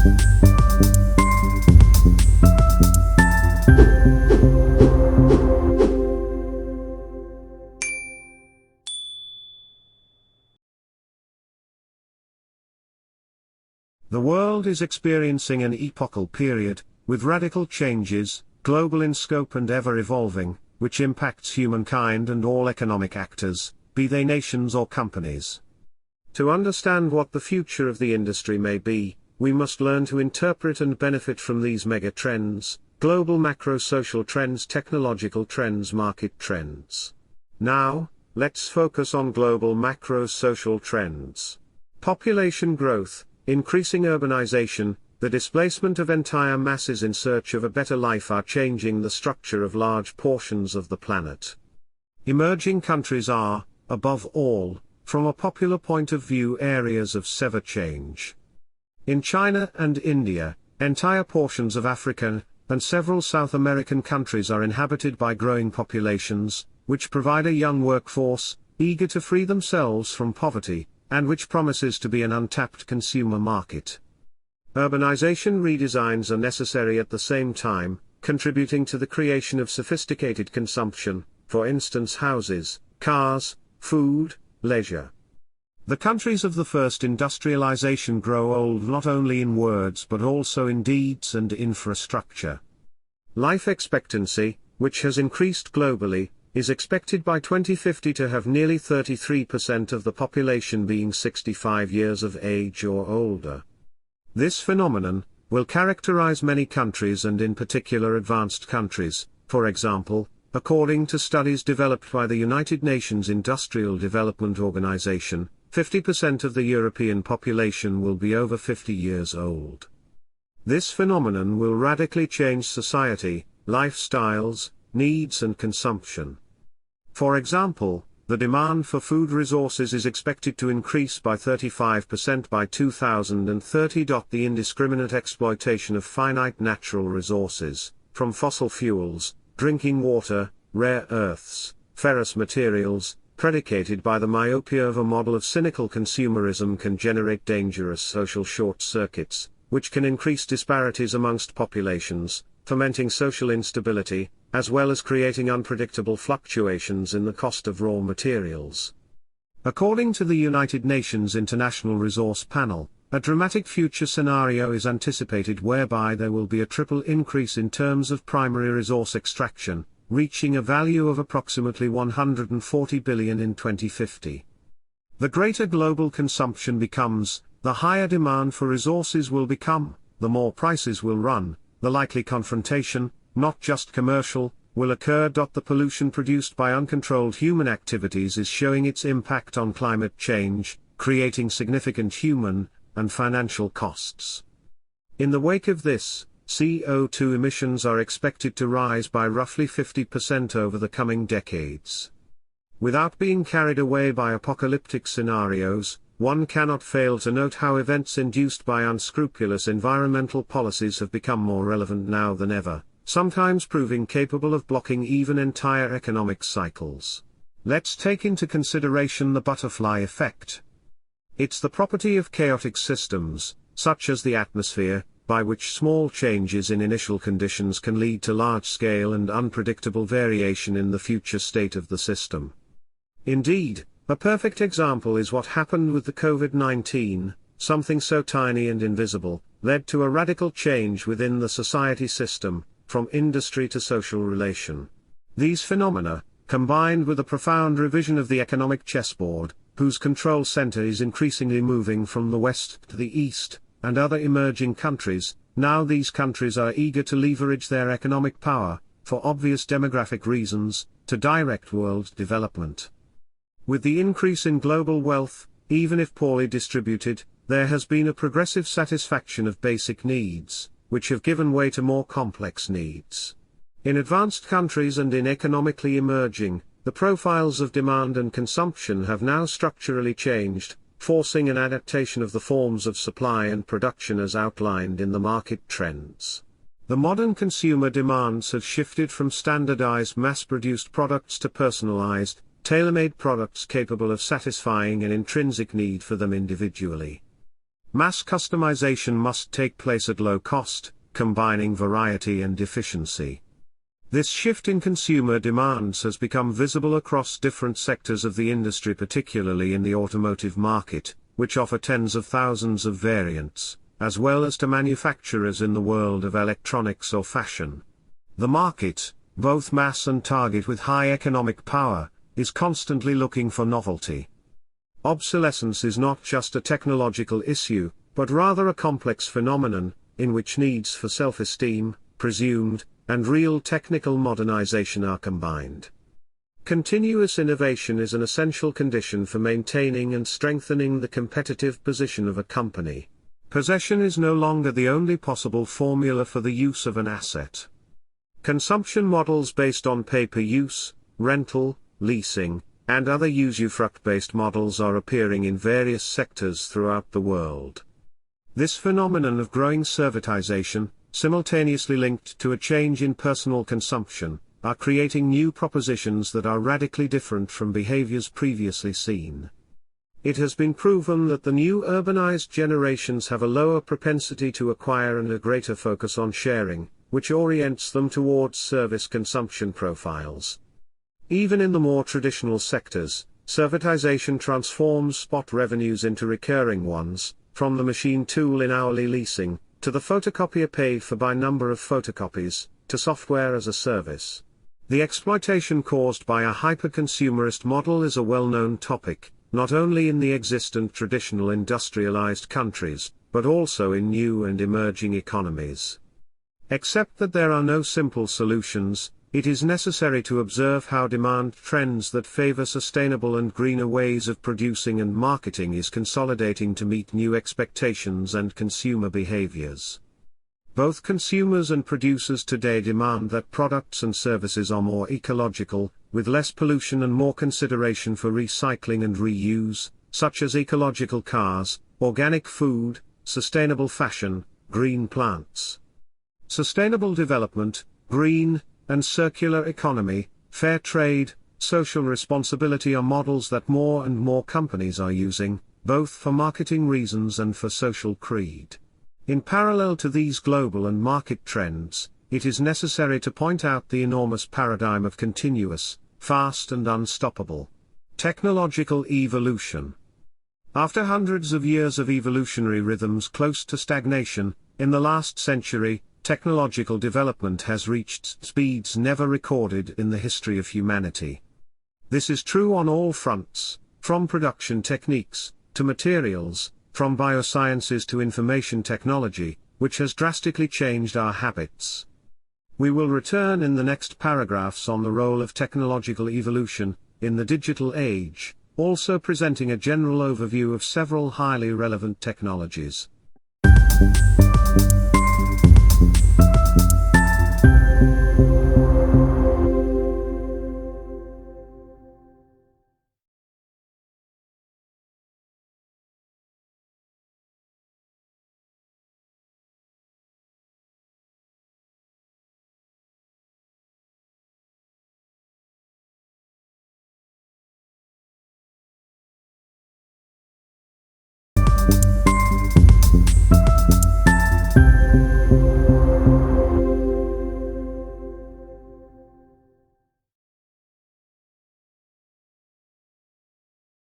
The world is experiencing an epochal period, with radical changes, global in scope and ever-evolving, which impacts humankind and all economic actors, be they nations or companies. To understand what the future of the industry may be, we must learn to interpret and benefit from these megatrends, global macro-social trends, technological trends, market trends. Now, let's focus on global macro-social trends. Population growth, increasing urbanization, the displacement of entire masses in search of a better life are changing the structure of large portions of the planet. Emerging countries are, above all, from a popular point of view, areas of severe change. In China and India, entire portions of Africa and several South American countries are inhabited by growing populations, which provide a young workforce, eager to free themselves from poverty, and which promises to be an untapped consumer market. Urbanization redesigns are necessary at the same time, contributing to the creation of sophisticated consumption, for instance houses, cars, food, leisure. The countries of the first industrialization grow old not only in words but also in deeds and infrastructure. Life expectancy, which has increased globally, is expected by 2050 to have nearly 33% of the population being 65 years of age or older. This phenomenon will characterize many countries and in particular advanced countries. For example, according to studies developed by the United Nations Industrial Development Organization, 50% of the European population will be over 50 years old. This phenomenon will radically change society, lifestyles, needs and consumption. For example, the demand for food resources is expected to increase by 35% by 2030. The indiscriminate exploitation of finite natural resources, from fossil fuels, drinking water, rare earths, ferrous materials, predicated by the myopia of a model of cynical consumerism, can generate dangerous social short-circuits, which can increase disparities amongst populations, fomenting social instability, as well as creating unpredictable fluctuations in the cost of raw materials. According to the United Nations International Resource Panel, a dramatic future scenario is anticipated whereby there will be a triple increase in terms of primary resource extraction, reaching a value of approximately 140 billion in 2050. The greater global consumption becomes, the higher demand for resources will become, the more prices will run, the likely confrontation, not just commercial, will occur. The pollution produced by uncontrolled human activities is showing its impact on climate change, creating significant human and financial costs. In the wake of this, CO2 emissions are expected to rise by roughly 50% over the coming decades. Without being carried away by apocalyptic scenarios, one cannot fail to note how events induced by unscrupulous environmental policies have become more relevant now than ever, sometimes proving capable of blocking even entire economic cycles. Let's take into consideration the butterfly effect. It's the property of chaotic systems, such as the atmosphere, by which small changes in initial conditions can lead to large-scale and unpredictable variation in the future state of the system. Indeed, a perfect example is what happened with the COVID-19, something so tiny and invisible, led to a radical change within the society system, from industry to social relation. These phenomena, combined with a profound revision of the economic chessboard, whose control center is increasingly moving from the West to the East, and other emerging countries, now these countries are eager to leverage their economic power, for obvious demographic reasons, to direct world development. With the increase in global wealth, even if poorly distributed, there has been a progressive satisfaction of basic needs, which have given way to more complex needs. In advanced countries and in economically emerging, the profiles of demand and consumption have now structurally changed, forcing an adaptation of the forms of supply and production as outlined in the market trends. The modern consumer demands have shifted from standardized mass-produced products to personalized, tailor-made products capable of satisfying an intrinsic need for them individually. Mass customization must take place at low cost, combining variety and efficiency. This shift in consumer demands has become visible across different sectors of the industry, particularly in the automotive market, which offer tens of thousands of variants, as well as to manufacturers in the world of electronics or fashion. The market, both mass and target with high economic power, is constantly looking for novelty. Obsolescence is not just a technological issue, but rather a complex phenomenon, in which needs for self-esteem, presumed, and real technical modernization are combined. Continuous innovation is an essential condition for maintaining and strengthening the competitive position of a company. Possession is no longer the only possible formula for the use of an asset. Consumption models based on pay-per-use, rental, leasing, and other usufruct-based models are appearing in various sectors throughout the world. This phenomenon of growing servitization, simultaneously linked to a change in personal consumption, are creating new propositions that are radically different from behaviors previously seen. It has been proven that the new urbanized generations have a lower propensity to acquire and a greater focus on sharing, which orients them towards service consumption profiles. Even in the more traditional sectors, servitization transforms spot revenues into recurring ones, from the machine tool in hourly leasing, to the photocopier paid for by number of photocopies, to software as a service. The exploitation caused by a hyper-consumerist model is a well-known topic, not only in the existent traditional industrialized countries, but also in new and emerging economies. Except that there are no simple solutions, it is necessary to observe how demand trends that favor sustainable and greener ways of producing and marketing is consolidating to meet new expectations and consumer behaviors. Both consumers and producers today demand that products and services are more ecological, with less pollution and more consideration for recycling and reuse, such as ecological cars, organic food, sustainable fashion, green plants. Sustainable development, green and circular economy, fair trade, social responsibility are models that more and more companies are using, both for marketing reasons and for social creed. In parallel to these global and market trends, it is necessary to point out the enormous paradigm of continuous, fast and unstoppable technological evolution. After hundreds of years of evolutionary rhythms close to stagnation, in the last century, technological development has reached speeds never recorded in the history of humanity. This is true on all fronts, from production techniques, to materials, from biosciences to information technology, which has drastically changed our habits. We will return in the next paragraphs on the role of technological evolution in the digital age, also presenting a general overview of several highly relevant technologies.